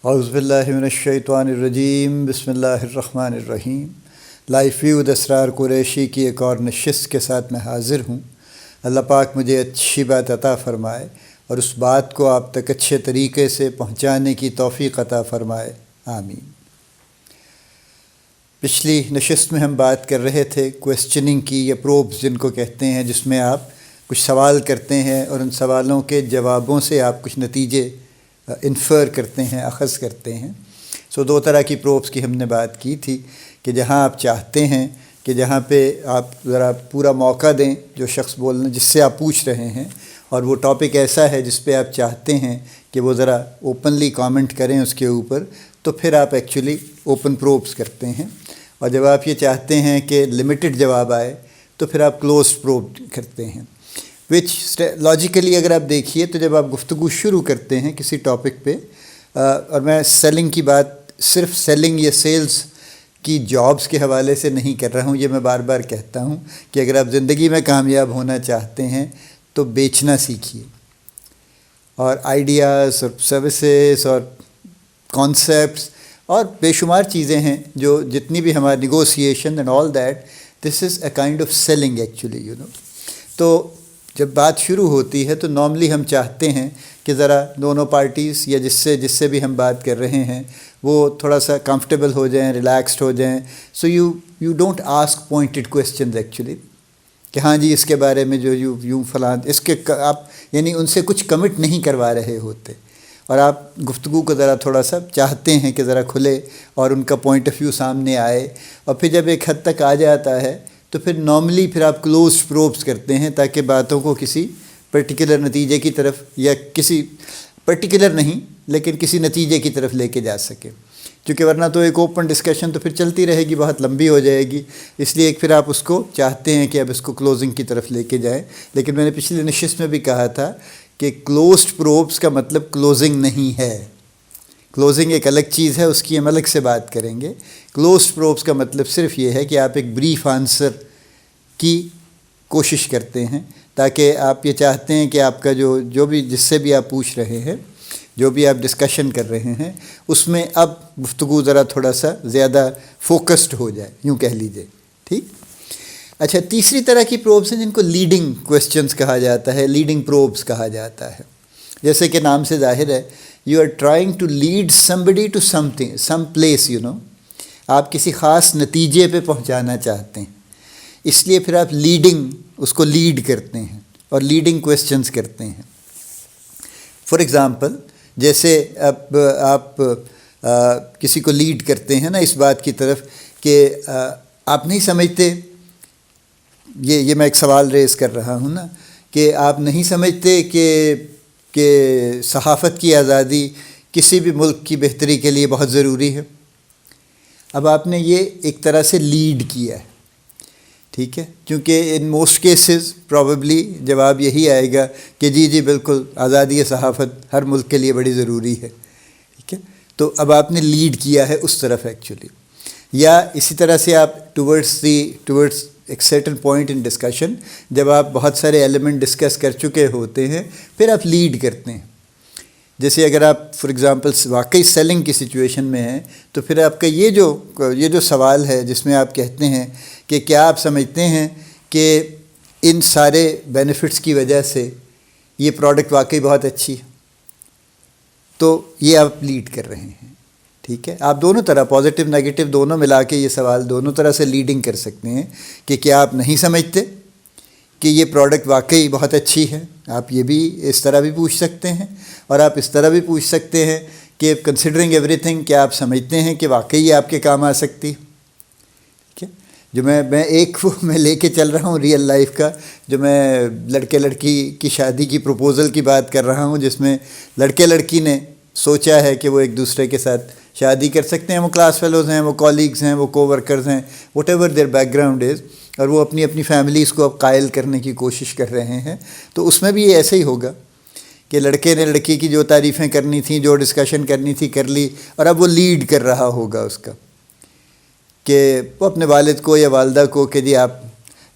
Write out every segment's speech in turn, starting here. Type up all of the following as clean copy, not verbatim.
اعوذ باللہ من الشیطان الرجیم، بسم اللہ الرحمن الرحیم۔ لائف ویو ود اسرار قریشی کی ایک اور نشست کے ساتھ میں حاضر ہوں۔ اللہ پاک مجھے اچھی بات عطا فرمائے اور اس بات کو آپ تک اچھے طریقے سے پہنچانے کی توفیق عطا فرمائے، آمین۔ پچھلی نشست میں ہم بات کر رہے تھے کویسچننگ کی یا پروبس جن کو کہتے ہیں، جس میں آپ کچھ سوال کرتے ہیں اور ان سوالوں کے جوابوں سے آپ کچھ نتیجے انفر کرتے ہیں، اخذ کرتے ہیں۔ دو طرح کی پروبس کی ہم نے بات کی تھی کہ جہاں آپ چاہتے ہیں کہ جہاں پہ آپ ذرا پورا موقع دیں جو شخص بولنا جس سے آپ پوچھ رہے ہیں، اور وہ ٹاپک ایسا ہے جس پہ آپ چاہتے ہیں کہ وہ ذرا اوپنلی کامنٹ کریں اس کے اوپر، تو پھر آپ ایکچولی اوپن پروبس کرتے ہیں۔ اور جب آپ یہ چاہتے ہیں کہ لمیٹڈ جواب آئے تو پھر آپ کلوزڈ پروب کرتے ہیں، وچ لاجیکلی اگر آپ دیکھیے تو جب آپ گفتگو شروع کرتے ہیں کسی ٹاپک پہ، اور میں سیلنگ کی بات صرف سیلنگ یا سیلز کی جابز کے حوالے سے نہیں کر رہا ہوں، یہ میں بار بار کہتا ہوں کہ اگر آپ زندگی میں کامیاب ہونا چاہتے ہیں تو بیچنا سیکھیے، اور آئیڈیاز اور سروسز اور کانسیپٹس اور بے شمار چیزیں ہیں جو جتنی بھی ہماری negotiation and all that, this is a kind of selling actually تو جب بات شروع ہوتی ہے تو نارملی ہم چاہتے ہیں کہ ذرا دونوں پارٹیز یا جس سے بھی ہم بات کر رہے ہیں وہ تھوڑا سا کمفرٹیبل ہو جائیں، ریلیکسڈ ہو جائیں۔ So you don't ask pointed questions actually کہ ہاں جی اس کے بارے میں جو یوں فلاں اس کے آپ یعنی ان سے کچھ کمٹ نہیں کروا رہے ہوتے، اور آپ گفتگو کو ذرا تھوڑا سا چاہتے ہیں کہ ذرا کھلے اور ان کا پوائنٹ آف ویو سامنے آئے، اور پھر جب ایک حد تک آ جاتا ہے تو پھر نارملی پھر آپ کلوز پروبس کرتے ہیں تاکہ باتوں کو کسی پرٹیکولر نتیجے کی طرف یا کسی پرٹیکولر نہیں لیکن کسی نتیجے کی طرف لے کے جا سکے، کیونکہ ورنہ تو ایک اوپن ڈسکشن تو پھر چلتی رہے گی، بہت لمبی ہو جائے گی، اس لیے پھر آپ اس کو چاہتے ہیں کہ اب اس کو کلوزنگ کی طرف لے کے جائیں۔ لیکن میں نے پچھلی نشست میں بھی کہا تھا کہ کلوزڈ پروبس کا مطلب کلوزنگ نہیں ہے، کلوزنگ ایک الگ چیز ہے، اس کی ہم الگ سے بات کریں گے۔ کلوزڈ پروبس کا مطلب صرف یہ ہے کہ آپ ایک بریف آنسر کی کوشش کرتے ہیں، تاکہ آپ یہ چاہتے ہیں کہ آپ کا جو بھی جس سے بھی آپ پوچھ رہے ہیں، جو بھی آپ ڈسکشن کر رہے ہیں، اس میں اب گفتگو ذرا تھوڑا سا زیادہ فوکسڈ ہو جائے، یوں کہہ لیجیے، ٹھیک۔ اچھا، تیسری طرح کی پروبس ہیں جن کو لیڈنگ کویسچنز کہا جاتا ہے، لیڈنگ پروبس کہا جاتا ہے۔ جیسے کہ نام سے ظاہر ہے، you are trying to lead somebody to something some place, آپ کسی خاص نتیجے پہ پہنچانا چاہتے ہیں، اس لیے پھر آپ لیڈنگ اس کو لیڈ کرتے ہیں اور لیڈنگ کویسچنز کرتے ہیں۔ فار ایگزامپل، جیسے اب آپ کسی کو لیڈ کرتے ہیں نا اس بات کی طرف کہ آپ نہیں سمجھتے، یہ میں ایک سوال ریز کر رہا ہوں نا، کہ آپ نہیں سمجھتے کہ صحافت کی آزادی کسی بھی ملک کی بہتری کے لیے بہت ضروری ہے۔ اب آپ نے یہ ایک طرح سے لیڈ کیا ہے، ٹھیک ہے، کیونکہ ان موسٹ کیسز پروبیبلی جواب یہی آئے گا کہ جی بالکل آزادی صحافت ہر ملک کے لیے بڑی ضروری ہے، ٹھیک ہے۔ تو اب آپ نے لیڈ کیا ہے اس طرف ایکچولی، یا اسی طرح سے آپ ٹورڈس ایک سرٹن پوائنٹ ان ڈسکشن، جب آپ بہت سارے ایلیمنٹ ڈسکس کر چکے ہوتے ہیں پھر آپ لیڈ کرتے ہیں۔ جیسے اگر آپ فار ایگزامپل واقعی سیلنگ کی سچویشن میں ہیں تو پھر آپ کا یہ جو سوال ہے جس میں آپ کہتے ہیں کہ کیا آپ سمجھتے ہیں کہ ان سارے بینیفٹس کی وجہ سے یہ پروڈکٹ واقعی بہت اچھی ہے، تو یہ آپ لیڈ کر رہے ہیں، ٹھیک ہے۔ آپ دونوں طرح پازیٹیو نیگیٹو دونوں ملا کے یہ سوال دونوں طرح سے لیڈنگ کر سکتے ہیں کہ کیا آپ نہیں سمجھتے کہ یہ پروڈکٹ واقعی بہت اچھی ہے، آپ یہ بھی اس طرح بھی پوچھ سکتے ہیں، اور آپ اس طرح بھی پوچھ سکتے ہیں کہ کنسیڈرنگ ایوری تھنگ کیا آپ سمجھتے ہیں کہ واقعی یہ آپ کے کام آ سکتی ہے، ٹھیک ہے۔ جو میں لے کے چل رہا ہوں ریئل لائف کا، جو میں لڑکے لڑکی کی شادی کی پروپوزل کی بات کر رہا ہوں، جس میں لڑکے لڑکی نے سوچا ہے کہ وہ ایک دوسرے کے ساتھ شادی کر سکتے ہیں، وہ کلاس فیلوز ہیں، وہ کالیگز ہیں، وہ کو ورکرز ہیں، whatever their background is, اور وہ اپنی فیملیز کو اب قائل کرنے کی کوشش کر رہے ہیں۔ تو اس میں بھی یہ ایسے ہی ہوگا کہ لڑکے نے لڑکی کی جو تعریفیں کرنی تھیں، جو ڈسکشن کرنی تھی کر لی، اور اب وہ لیڈ کر رہا ہوگا اس کا، کہ وہ اپنے والد کو یا والدہ کو کہ جی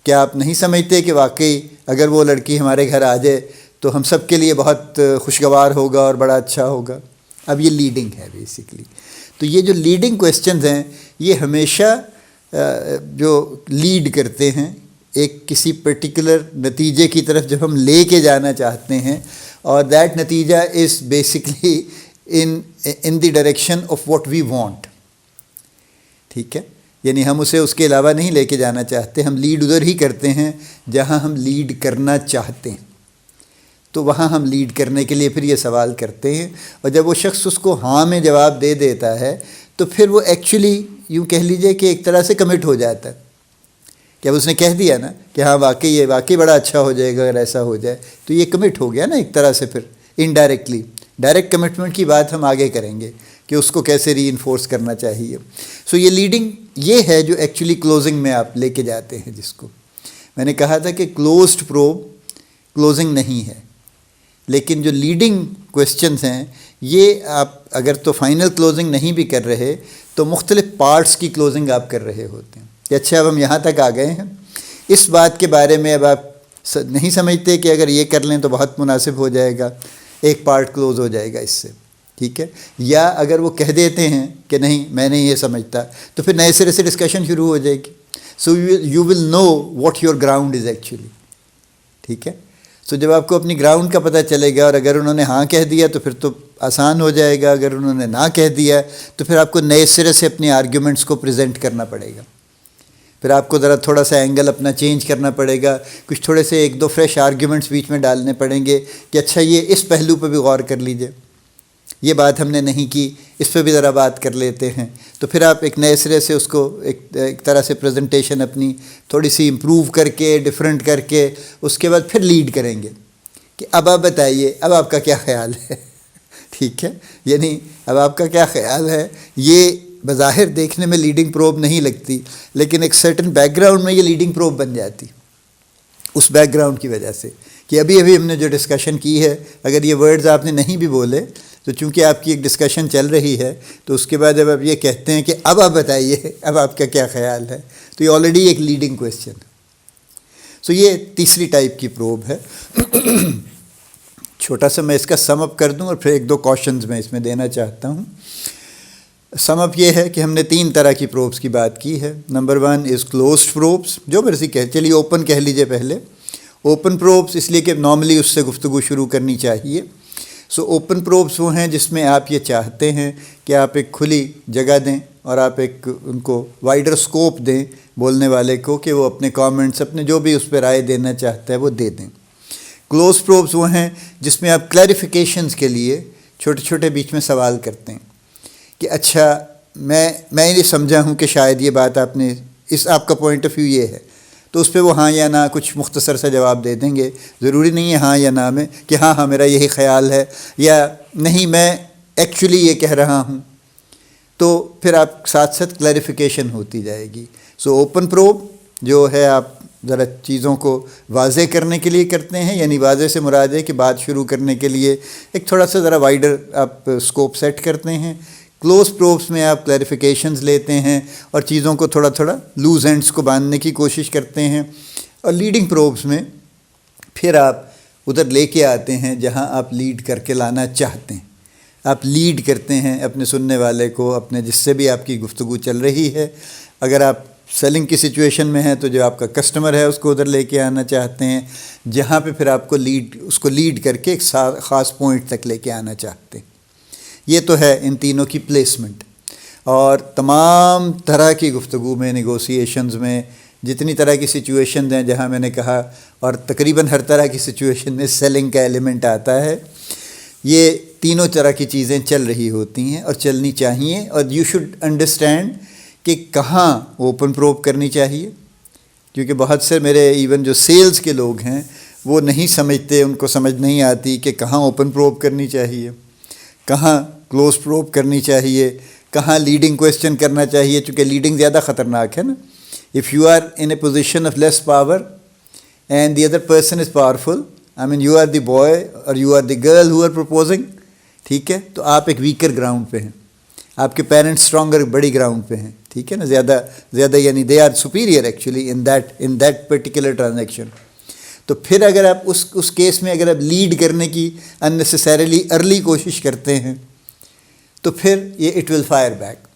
کیا آپ نہیں سمجھتے کہ واقعی اگر وہ لڑکی ہمارے گھر آ جائے تو ہم سب کے لیے بہت خوشگوار ہوگا اور بڑا اچھا ہوگا، اب یہ لیڈنگ ہے بیسیکلی. تو یہ جو لیڈنگ کویسچنز ہیں یہ ہمیشہ جو لیڈ کرتے ہیں ایک کسی پرٹیکولر نتیجے کی طرف جب ہم لے کے جانا چاہتے ہیں, اور دیٹ نتیجہ is basically in the direction of what we want. ٹھیک ہے, یعنی ہم اسے اس کے علاوہ نہیں لے کے جانا چاہتے, ہم لیڈ ادھر ہی کرتے ہیں جہاں ہم لیڈ کرنا چاہتے ہیں. تو وہاں ہم لیڈ کرنے کے لیے پھر یہ سوال کرتے ہیں, اور جب وہ شخص اس کو ہاں میں جواب دے دیتا ہے تو پھر وہ ایکچولی یوں کہہ لیجئے کہ ایک طرح سے کمٹ ہو جاتا ہے کہ اب اس نے کہہ دیا نا کہ ہاں واقعی یہ واقعی بڑا اچھا ہو جائے گا اگر ایسا ہو جائے, تو یہ کمٹ ہو گیا نا ایک طرح سے. پھر انڈائریکٹلی ڈائریکٹ کمٹمنٹ کی بات ہم آگے کریں گے کہ اس کو کیسے ری انفورس کرنا چاہیے. سو یہ لیڈنگ یہ ہے جو ایکچولی کلوزنگ میں آپ لے کے جاتے ہیں, جس کو میں نے کہا تھا کہ کلوزڈ پروب کلوزنگ نہیں ہے, لیکن جو لیڈنگ کویسچنز ہیں یہ آپ اگر تو فائنل کلوزنگ نہیں بھی کر رہے تو مختلف پارٹس کی کلوزنگ آپ کر رہے ہوتے ہیں. کہ اچھا اب ہم یہاں تک آ گئے ہیں, اس بات کے بارے میں اب آپ نہیں سمجھتے کہ اگر یہ کر لیں تو بہت مناسب ہو جائے گا, ایک پارٹ کلوز ہو جائے گا اس سے. ٹھیک ہے, یا اگر وہ کہہ دیتے ہیں کہ نہیں میں نہیں یہ سمجھتا تو پھر نئے سرے سے ڈسکشن شروع ہو جائے گی. So you will know what your ground is actually. ٹھیک ہے, سو جب آپ کو اپنی گراؤنڈ کا پتہ چلے گا, اور اگر انہوں نے ہاں کہہ دیا تو پھر تو آسان ہو جائے گا, اگر انہوں نے نہ کہہ دیا تو پھر آپ کو نئے سرے سے اپنے آرگیومنٹس کو پریزنٹ کرنا پڑے گا. پھر آپ کو ذرا تھوڑا سا اینگل اپنا چینج کرنا پڑے گا, کچھ تھوڑے سے ایک دو فریش آرگیومنٹس بیچ میں ڈالنے پڑیں گے کہ اچھا یہ اس پہلو پہ بھی غور کر لیجئے, یہ بات ہم نے نہیں کی, اس پہ بھی ذرا بات کر لیتے ہیں. تو پھر آپ ایک نئے سرے سے اس کو ایک طرح سے پریزنٹیشن اپنی تھوڑی سی امپروو کر کے ڈفرینٹ کر کے اس کے بعد پھر لیڈ کریں گے کہ اب آپ بتائیے اب آپ کا کیا خیال ہے. ٹھیک ہے, یعنی اب آپ کا کیا خیال ہے. یہ بظاہر دیکھنے میں لیڈنگ پروب نہیں لگتی, لیکن ایک سرٹن بیک گراؤنڈ میں یہ لیڈنگ پروب بن جاتی اس بیک گراؤنڈ کی وجہ سے کہ ابھی ہم نے جو ڈسکشن کی ہے, اگر یہ ورڈز آپ نے نہیں بھی بولے تو چونکہ آپ کی ایک ڈسکشن چل رہی ہے تو اس کے بعد جب آپ یہ کہتے ہیں کہ اب آپ بتائیے اب آپ کا کیا خیال ہے, تو یہ آلریڈی ایک لیڈنگ کویسچن ہے. سو یہ تیسری ٹائپ کی پروب ہے. چھوٹا سا میں اس کا سم اپ کر دوں اور پھر ایک دو کوشچنز میں اس میں دینا چاہتا ہوں. سم اپ یہ ہے کہ ہم نے 3 طرح کی پروبس کی بات کی ہے. نمبر 1 از کلوزڈ پروبس, جو مرضی چلیے اوپن کہہ لیجئے پہلے. اوپن پروبس اس لیے کہ نارملی اس سے گفتگو شروع کرنی چاہیے. سو اوپن پروبس وہ ہیں جس میں آپ یہ چاہتے ہیں کہ آپ ایک کھلی جگہ دیں اور آپ ایک ان کو وائڈر سکوپ دیں بولنے والے کو کہ وہ اپنے کامنٹس اپنے جو بھی اس پہ رائے دینا چاہتا ہے وہ دے دیں. کلوز پروبس وہ ہیں جس میں آپ کلیریفیکیشنز کے لیے چھوٹے چھوٹے بیچ میں سوال کرتے ہیں کہ اچھا میں یہ سمجھا ہوں کہ شاید یہ بات آپ نے آپ کا پوائنٹ آف ویو یہ ہے, تو اس پہ وہ ہاں یا نہ کچھ مختصر سا جواب دے دیں گے. ضروری نہیں ہے ہاں یا نہ میں کہ ہاں میرا یہی خیال ہے, یا نہیں میں ایکچولی یہ کہہ رہا ہوں. تو پھر آپ ساتھ ساتھ کلیریفیکیشن ہوتی جائے گی. سو اوپن پروب جو ہے آپ ذرا چیزوں کو واضح کرنے کے لیے کرتے ہیں, یعنی واضح سے مراد ہے کہ بات شروع کرنے کے لیے ایک تھوڑا سا ذرا وائڈر آپ اسکوپ سیٹ کرتے ہیں. کلوز پروبس میں آپ کلیریفیکیشنز لیتے ہیں اور چیزوں کو تھوڑا تھوڑا لوز اینڈس کو باندھنے کی کوشش کرتے ہیں. اور لیڈنگ پروبس میں پھر آپ ادھر لے کے آتے ہیں جہاں آپ لیڈ کر کے لانا چاہتے ہیں. آپ لیڈ کرتے ہیں اپنے سننے والے کو, اپنے جس سے بھی آپ کی گفتگو چل رہی ہے. اگر آپ سیلنگ کی سچویشن میں ہیں تو جو آپ کا کسٹمر ہے اس کو ادھر لے کے آنا چاہتے ہیں, جہاں پہ پھر آپ کو اس کو لیڈ کر کے ایک خاص پوائنٹ تک لے کے آنا چاہتے ہیں. یہ تو ہے ان تینوں کی پلیسمنٹ. اور تمام طرح کی گفتگو میں, نیگوسیشنز میں, جتنی طرح کی سچویشنز ہیں جہاں میں نے کہا, اور تقریباً ہر طرح کی سچویشن میں سیلنگ کا ایلیمنٹ آتا ہے. یہ تینوں طرح کی چیزیں چل رہی ہوتی ہیں اور چلنی چاہیے. اور یو شوڈ انڈرسٹینڈ کہ کہاں اوپن پروب کرنی چاہیے, کیونکہ بہت سے میرے ایون جو سیلز کے لوگ ہیں وہ نہیں سمجھتے, ان کو سمجھ نہیں آتی کہ کہاں اوپن پروب کرنی چاہیے, کہاں کلوز پروب کرنی چاہیے, کہاں لیڈنگ کویسچن کرنا چاہیے. چونکہ لیڈنگ زیادہ خطرناک ہے نا. If you are in a position of less power and the other person is powerful, I mean you are the boy اور you are the girl who are proposing, ٹھیک ہے, تو آپ ایک ویکر گراؤنڈ پہ ہیں, آپ کے پیرنٹس اسٹرانگر بڑی گراؤنڈ پہ ہیں, ٹھیک ہے نا, زیادہ یعنی they are superior actually in that particular transaction. تو پھر اگر آپ اس کیس میں اگر آپ لیڈ کرنے کی اننیسیسریلی ارلی کوشش کرتے ہیں تو پھر یہ it will fire back.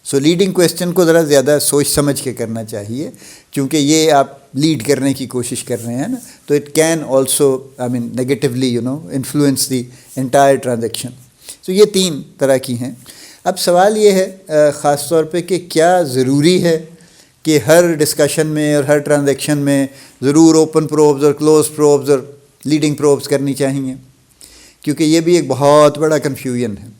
So leading question کو ذرا زیادہ سوچ سمجھ کے کرنا چاہیے، کیونکہ یہ آپ لیڈ کرنے کی کوشش کر رہے ہیں نا، تو it can also negatively influence the entire transaction. تو یہ 3 طرح کی ہیں. اب سوال یہ ہے خاص طور پہ کہ کیا ضروری ہے کہ ہر ڈسکشن میں اور ہر ٹرانزیکشن میں ضرور اوپن پروبز اور کلوز پروبز اور لیڈنگ پروبز کرنی چاہیے؟ کیونکہ یہ بھی ایک بہت بڑا کنفیوژن ہے.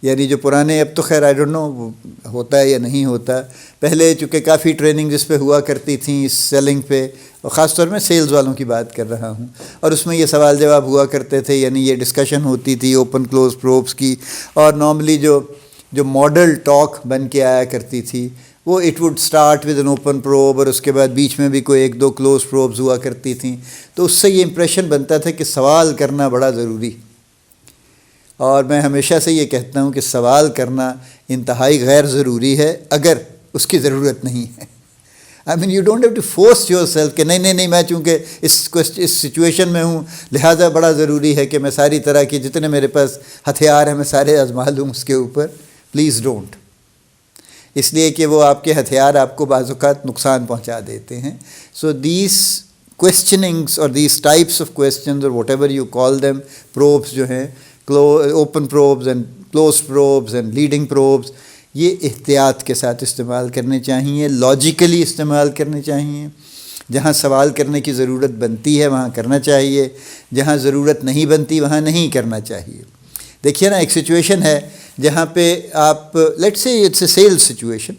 یعنی جو پرانے، اب تو خیر آئی ڈونٹ نو ہوتا ہے یا نہیں ہوتا، پہلے چونکہ کافی ٹریننگ اس پہ ہوا کرتی تھیں سیلنگ پہ، اور خاص طور میں سیلز والوں کی بات کر رہا ہوں، اور اس میں یہ سوال جواب ہوا کرتے تھے، یعنی یہ ڈسکشن ہوتی تھی اوپن کلوز پروبس کی. اور نارملی جو ماڈل ٹاک بن کے آیا کرتی تھی وہ it would start with an open probe, اور اس کے بعد بیچ میں بھی کوئی 1-2 کلوز پروبز ہوا کرتی تھیں. تو اس سے یہ امپریشن بنتا تھا کہ سوال کرنا بڑا ضروری. اور میں ہمیشہ سے یہ کہتا ہوں کہ سوال کرنا انتہائی غیر ضروری ہے اگر اس کی ضرورت نہیں ہے. You don't have to force yourself کہ نہیں میں چونکہ اس سچویشن میں ہوں لہٰذا بڑا ضروری ہے کہ میں ساری طرح کی جتنے میرے پاس ہتھیار ہیں میں سارے آزما لوں اس کے اوپر. Please don't. اس لیے کہ وہ آپ کے ہتھیار آپ کو بعض اوقات نقصان پہنچا دیتے ہیں. سو دیز کویسچننگس اور دیز ٹائپس آف کویسچنز اور whatever you call them, probes جو ہیں، open probes and close probes and leading probes, یہ احتیاط کے ساتھ استعمال کرنے چاہیے، لاجیکلی استعمال کرنے چاہیے. جہاں سوال کرنے کی ضرورت بنتی ہے وہاں کرنا چاہیے، جہاں ضرورت نہیں بنتی وہاں نہیں کرنا چاہیے. دیکھیے نا، ایک سچویشن ہے جہاں پہ آپ لیٹ سے اٹس اے سیلز سچویشن،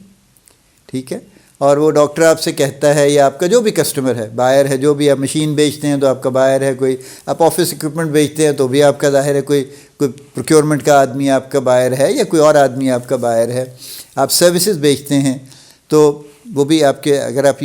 ٹھیک ہے، اور وہ ڈاکٹر آپ سے کہتا ہے، یا آپ کا جو بھی کسٹمر ہے، بائر ہے، جو بھی آپ مشین بیچتے ہیں تو آپ کا بائر ہے، کوئی آپ آفس اکوپمنٹ بیچتے ہیں تو بھی آپ کا ظاہر ہے کوئی پروکیورمنٹ کا آدمی آپ کا بائر ہے، یا کوئی اور آدمی آپ کا بائر ہے. آپ سروسز بیچتے ہیں تو وہ بھی آپ کے، اگر آپ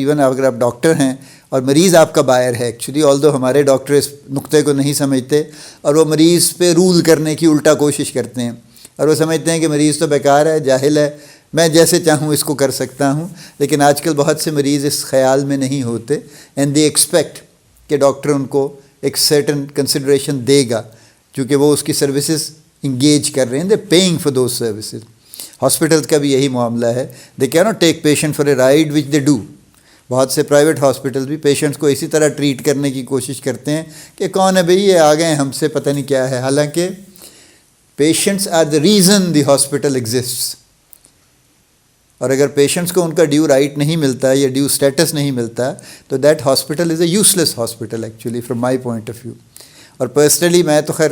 ڈاکٹر ہیں اور مریض آپ کا بائر ہے ایکچولی، آلدو ہمارے ڈاکٹر اس نقطے کو نہیں سمجھتے اور وہ مریض پہ رول کرنے کی الٹا کوشش کرتے ہیں، اور وہ سمجھتے ہیں کہ مریض تو بیکار ہے، جاہل ہے، میں جیسے چاہوں اس کو کر سکتا ہوں. لیکن آج کل بہت سے مریض اس خیال میں نہیں ہوتے، اینڈ دے ایکسپیکٹ کہ ڈاکٹر ان کو ایک سرٹن کنسیڈریشن دے گا چونکہ وہ اس کی سروسز انگیج کر رہے ہیں، they paying for those services. Hospitals کا بھی یہی معاملہ ہے، they can not take patient for a ride which they do. بہت سے پرائیویٹ ہاسپٹلس بھی پیشنٹس کو اسی طرح ٹریٹ کرنے کی کوشش کرتے ہیں کہ کون ہے بھئی، یہ آ گئے ہم سے پتہ نہیں کیا ہے، حالانکہ patients are the reason the hospital exists. اور اگر پیشنٹس کو ان کا ڈیو رائٹ نہیں ملتا یا ڈیو اسٹیٹس نہیں ملتا تو that hospital is a useless hospital actually from my point of view. اور پرسنلی میں تو خیر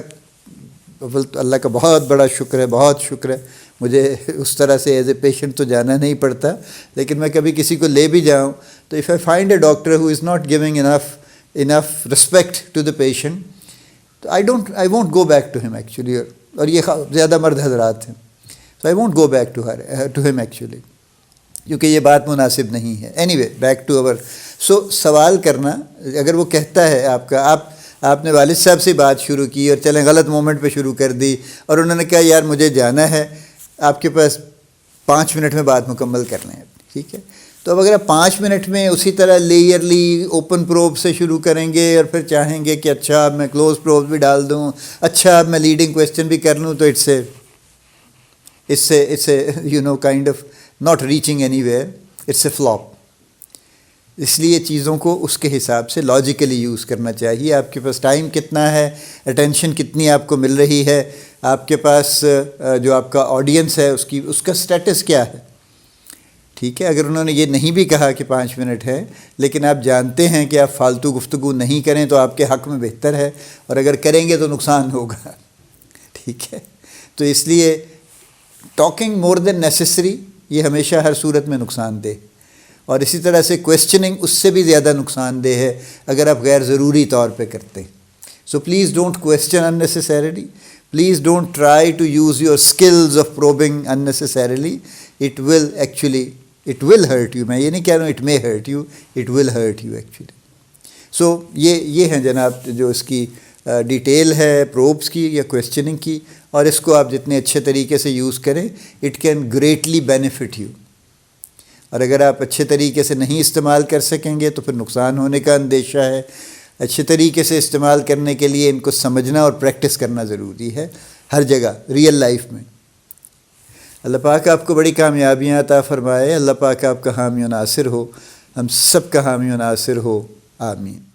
اللہ کا بہت بڑا شکر ہے، بہت شکر ہے، مجھے اس طرح سے ایز اے پیشنٹ تو جانا نہیں پڑتا. لیکن میں کبھی کسی کو لے بھی جاؤں تو if I find a doctor who is not giving enough respect to the patient, تو I won't go back to him actually. اور یہ زیادہ مرد حضرات ہیں، so I won't go back to him actually, کیونکہ یہ بات مناسب نہیں ہے. Anyway back to over. So سوال کرنا، اگر وہ کہتا ہے آپ نے والد صاحب سے بات شروع کی اور چلیں غلط مومنٹ پہ شروع کر دی اور انہوں نے کہا یار مجھے جانا ہے، آپ کے پاس 5 منٹ میں بات مکمل کر لیں، ٹھیک ہے. تو اب اگر آپ 5 منٹ میں اسی طرح لیئرلی اوپن پروب سے شروع کریں گے اور پھر چاہیں گے کہ اچھا اب میں کلوز پروب بھی ڈال دوں، اچھا اب میں لیڈنگ کویسچن بھی کر لوں، تو it's a kind of not reaching anywhere, it's a flop. اس لیے چیزوں کو اس کے حساب سے لاجیکلی یوز کرنا چاہیے. آپ کے پاس ٹائم کتنا ہے، اٹینشن کتنی آپ کو مل رہی ہے، آپ کے پاس جو آپ کا آڈینس ہے اس کا سٹیٹس کیا ہے، ٹھیک ہے. اگر انہوں نے یہ نہیں بھی کہا کہ 5 منٹ ہے، لیکن آپ جانتے ہیں کہ آپ فالتو گفتگو نہیں کریں تو آپ کے حق میں بہتر ہے، اور اگر کریں گے تو نقصان ہوگا، ٹھیک ہے. تو اس لیے ٹاکنگ مور دین نیسیسری یہ ہمیشہ ہر صورت میں نقصان دہ، اور اسی طرح سے کویسچننگ اس سے بھی زیادہ نقصان دہ ہے اگر آپ غیر ضروری طور پہ کرتے ہیں. So please don't question unnecessarily. Please don't try to use your skills of probing unnecessarily. It will hurt you. میں یہ نہیں کہہ رہا ہوں it may hurt you, it will hurt you actually. So یہ ہیں جناب جو اس کی ڈیٹیل ہے پروبس کی یا کویسچننگ کی، اور اس کو آپ جتنے اچھے طریقے سے یوز کریں it can greatly benefit you. اور اگر آپ اچھے طریقے سے نہیں استعمال کر سکیں گے تو پھر نقصان ہونے کا اندیشہ ہے. اچھے طریقے سے استعمال کرنے کے لیے ان کو سمجھنا اور پریکٹس کرنا ضروری ہے ہر جگہ ریئل لائف میں. اللہ پاک آپ کو بڑی کامیابیاں عطا فرمائے، اللہ پاک آپ کا حامی و ناصر ہو، ہم سب کا حامی و ناصر ہو، آمین۔